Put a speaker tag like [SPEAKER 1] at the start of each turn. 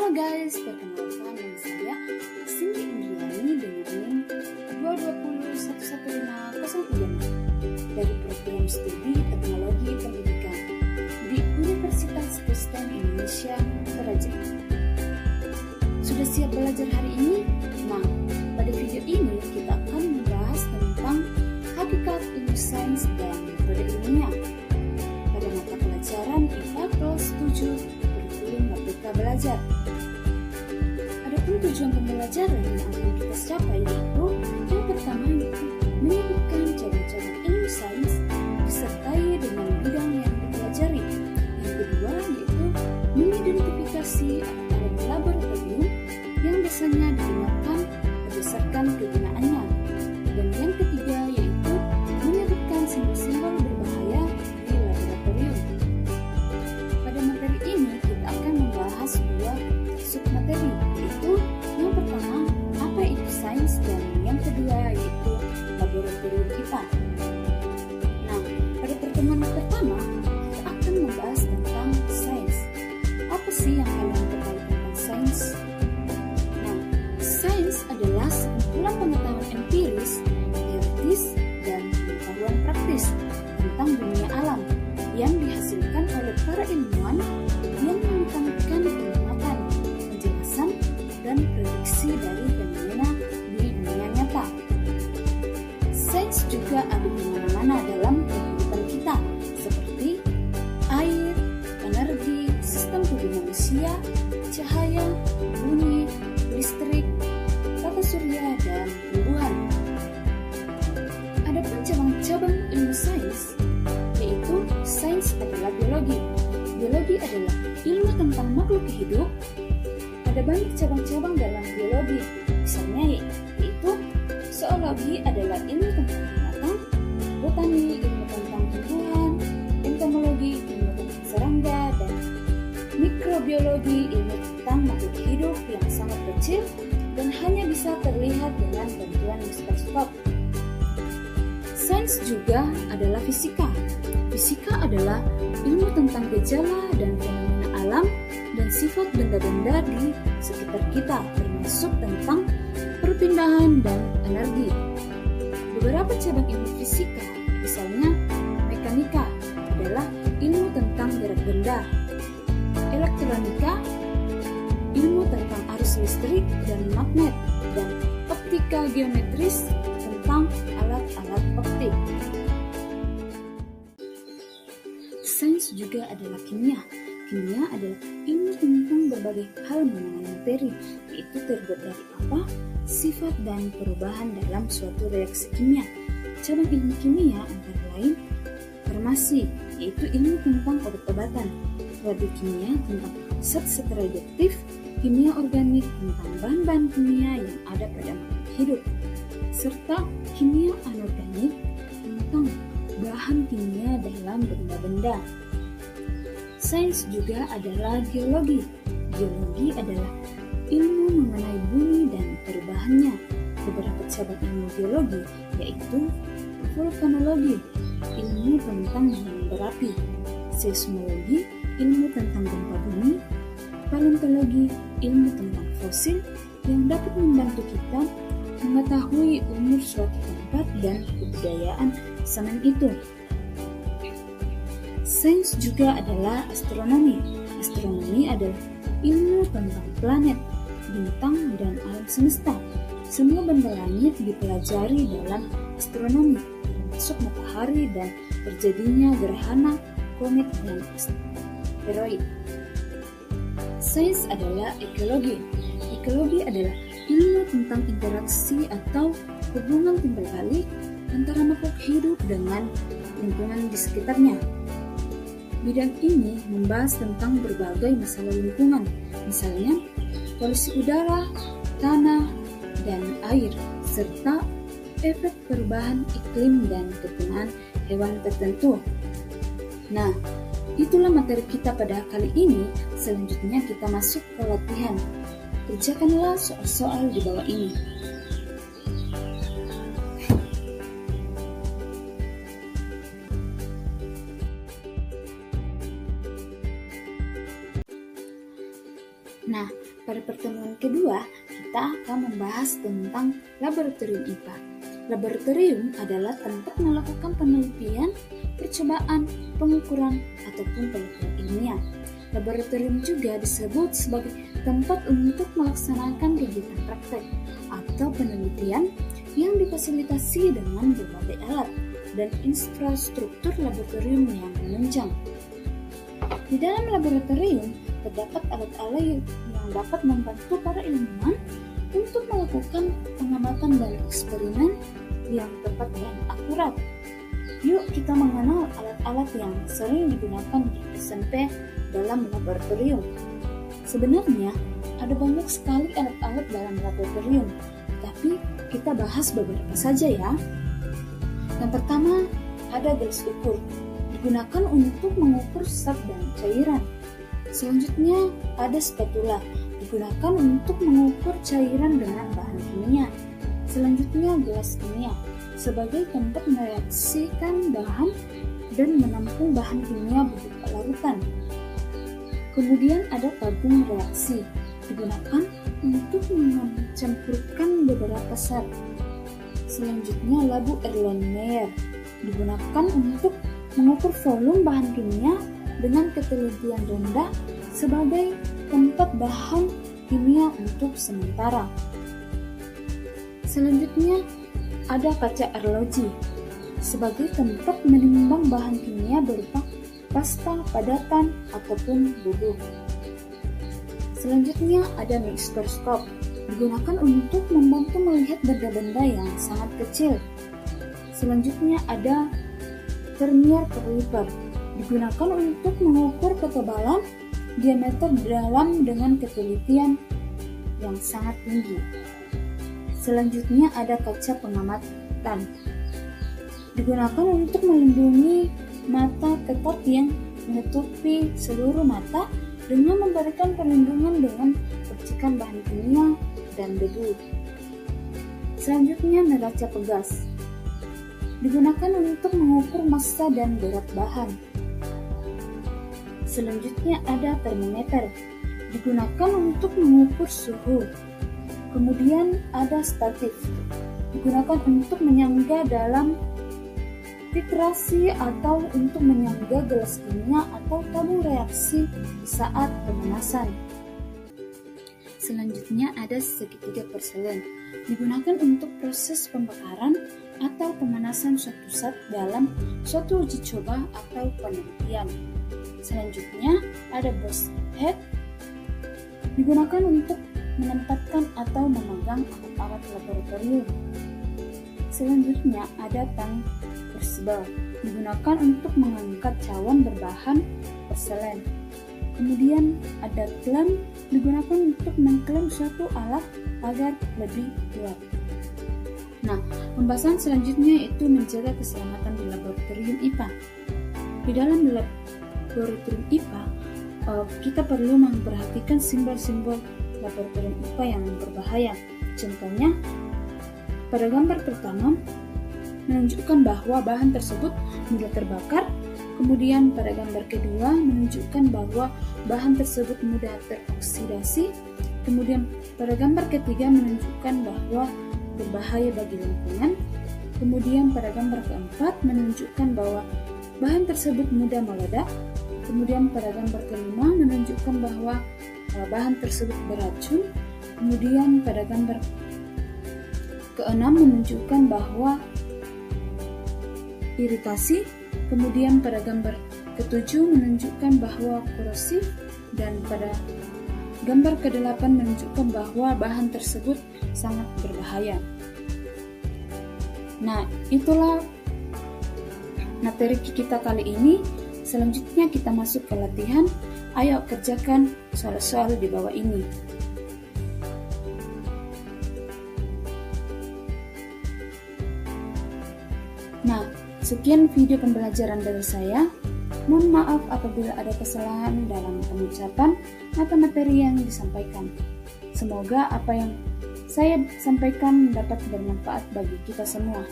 [SPEAKER 1] Halo guys, perkenalkan nama saya Cindy Indriani dengan NIM 2201150 dari Program Studi Teknologi Pendidikan di Universitas Kristen Indonesia Toraja. Sudah siap belajar hari ini? Nah, pada video ini kita akan membahas tentang hakikat ilmu sains dan metode ilmiah pada mata pelajaran IPA kelas 7 kurikulum Merdeka Belajar. Adapun tujuan pembelajaran yang akan kita capai yaitu yang pertama yaitu menyebutkan cabang-cabang ilmu sains disertai dengan bidang yang dipelajari. Yang kedua yaitu mengidentifikasi alat laboratorium yang biasanya digunakan berdasarkan kegunaannya. Dan yang ketiga yaitu menyebutkan simbol-simbol berbahaya di laboratorium. Pada materi ini kita akan membahas dua submateri, yaitu yang pertama apa itu sains dan yang kedua yaitu laboratorium IPA. Nah, pada pertemuan pertama kita akan membahas tentang sains. Apa sih yang kalian ketahui tentang sains? Nah, sains adalah sekumpulan pengetahuan empiris, teoritis, dan pengetahuan praktis tentang dunia alam yang dihasilkan oleh para ilmuwan yang mengutamakan pengamatan, penjelasan, dan prediksi dari fenomena di dunia nyata. Sains juga ada di mana-mana dalam kehidupan kita, seperti air, energi, sistem tubuh manusia, cahaya, bunyi, listrik, tata surya, dan tumbuhan. Adapun cabang-cabang ilmu sains, yaitu sains adalah biologi. Biologi adalah ilmu tentang makhluk hidup. Ada banyak cabang-cabang dalam biologi, misalnya yaitu zoologi adalah ilmu tentang binatang, botani ilmu tentang tumbuhan, entomologi ilmu tentang serangga, dan mikrobiologi ilmu tentang makhluk hidup yang sangat kecil dan hanya bisa terlihat dengan bantuan mikroskop. Sains juga adalah fisika. Fisika adalah ilmu tentang gejala dan fenomena alam dan sifat benda-benda di sekitar kita, termasuk tentang perpindahan dan energi. Beberapa cabang ilmu fisika, misalnya mekanika, adalah ilmu tentang gerak benda. Elektronika, ilmu tentang arus listrik dan magnet, dan optika geometris tentang alat-alat optik. Sains juga adalah kimia. Kimia adalah ilmu tentang berbagai hal mengenai materi, yaitu terbuat dari apa, sifat, dan perubahan dalam suatu reaksi kimia. Cabang ilmu kimia antara lain farmasi, yaitu ilmu tentang obat-obatan, radiokimia tentang zat-zat radioaktif, kimia organik tentang bahan-bahan kimia yang ada pada makhluk hidup, serta kimia anorganik tentang bahan kimia dalam benda-benda. Sains juga adalah geologi. Geologi adalah ilmu mengenai bumi dan perubahannya. Beberapa cabang ilmu geologi yaitu vulkanologi, ilmu tentang gunung berapi, seismologi, ilmu tentang gempa bumi, paleontologi, ilmu tentang fosil yang dapat membantu kita mengetahui umur suatu tempat dan kebudayaan zaman itu. Sains juga adalah astronomi. Astronomi adalah ilmu tentang planet, bintang, dan alam semesta. Semua benda langit dipelajari dalam astronomi, termasuk matahari dan terjadinya gerhana, komet, dan asteroid. Sains adalah ekologi. Ekologi adalah ilmu tentang interaksi atau hubungan timbal balik antara makhluk hidup dengan lingkungan di sekitarnya. Bidang ini membahas tentang berbagai masalah lingkungan, misalnya polusi udara, tanah, dan air, serta efek perubahan iklim dan kepunaan hewan tertentu. Nah, itulah materi kita pada kali ini. Selanjutnya kita masuk ke latihan. Kerjakanlah soal-soal di bawah ini. Nah, pada pertemuan kedua, kita akan membahas tentang laboratorium IPA. Laboratorium adalah tempat melakukan penelitian, percobaan, pengukuran, ataupun penelitian ilmiah. Laboratorium juga disebut sebagai tempat untuk melaksanakan kegiatan praktek atau penelitian yang difasilitasi dengan berbagai alat dan infrastruktur laboratorium yang menunjang. Di dalam laboratorium terdapat alat-alat yang dapat membantu para ilmuwan untuk melakukan pengamatan dan eksperimen yang tepat dan akurat. Yuk kita mengenal alat-alat yang sering digunakan di SMP dalam laboratorium. Sebenarnya ada banyak sekali alat-alat dalam laboratorium, tapi kita bahas beberapa saja ya. Yang pertama ada gelas ukur, digunakan untuk mengukur zat dan cairan. Selanjutnya ada spatula, digunakan untuk mengukur cairan dengan bahan kimia. Selanjutnya gelas kimia, sebagai tempat mereaksikan bahan dan menampung bahan kimia berupa larutan. Kemudian ada tabung reaksi, digunakan untuk mencampurkan beberapa zat. Selanjutnya labu Erlenmeyer, digunakan untuk mengukur volume bahan kimia dengan ketelitian rendah sebagai tempat bahan kimia untuk sementara. Selanjutnya ada kaca arloji, sebagai tempat menimbang bahan kimia berupa pasta, padatan, ataupun bubuk. Selanjutnya ada mikroskop, digunakan untuk membantu melihat benda-benda yang sangat kecil. Selanjutnya ada vernier caliper, digunakan untuk mengukur ketebalan diameter dalam dengan ketelitian yang sangat tinggi. Selanjutnya ada kaca pengamatan, digunakan untuk melindungi mata ketat yang menutupi seluruh mata dengan memberikan perlindungan dengan percikan bahan kimia dan debu. Selanjutnya neraca pegas, digunakan untuk mengukur massa dan berat bahan. Selanjutnya ada termometer, digunakan untuk mengukur suhu. Kemudian ada statif, digunakan untuk menyangga dalam titrasi atau untuk menyangga gelas kimia atau tabung reaksi saat pemanasan. Selanjutnya ada segitiga porselen, digunakan untuk proses pembakaran atau pemanasan suatu zat dalam suatu uji coba atau penelitian. Selanjutnya ada Bose head, digunakan untuk menempatkan atau memegang alat-alat laboratorium. Selanjutnya ada tang crucible, digunakan untuk mengangkat cawan berbahan porselen. Kemudian ada klem, digunakan untuk mengklem suatu alat agar lebih kuat. Nah, pembahasan selanjutnya itu menjaga keselamatan di laboratorium IPA. Di dalam laboratorium IPA, kita perlu memperhatikan simbol-simbol laboratorium IPA yang berbahaya. Contohnya, pada gambar pertama menunjukkan bahwa bahan tersebut mudah terbakar. Kemudian pada gambar kedua menunjukkan bahwa bahan tersebut mudah teroksidasi. Kemudian pada gambar ketiga menunjukkan bahwa berbahaya bagi lingkungan. Kemudian pada gambar keempat menunjukkan bahwa bahan tersebut mudah meledak. Kemudian pada gambar kelima menunjukkan bahwa bahan tersebut beracun. Kemudian pada gambar keenam menunjukkan bahwa iritasi. Kemudian pada gambar ketujuh menunjukkan bahwa korosif, dan pada gambar ke-8 menunjukkan bahwa bahan tersebut sangat berbahaya. Nah, itulah materi kita kali ini. Selanjutnya kita masuk ke latihan. Ayo kerjakan soal-soal di bawah ini. Nah, sekian video pembelajaran dari saya. Mohon maaf apabila ada kesalahan dalam pengucapan atau materi yang disampaikan. Semoga apa yang saya sampaikan dapat bermanfaat bagi kita semua.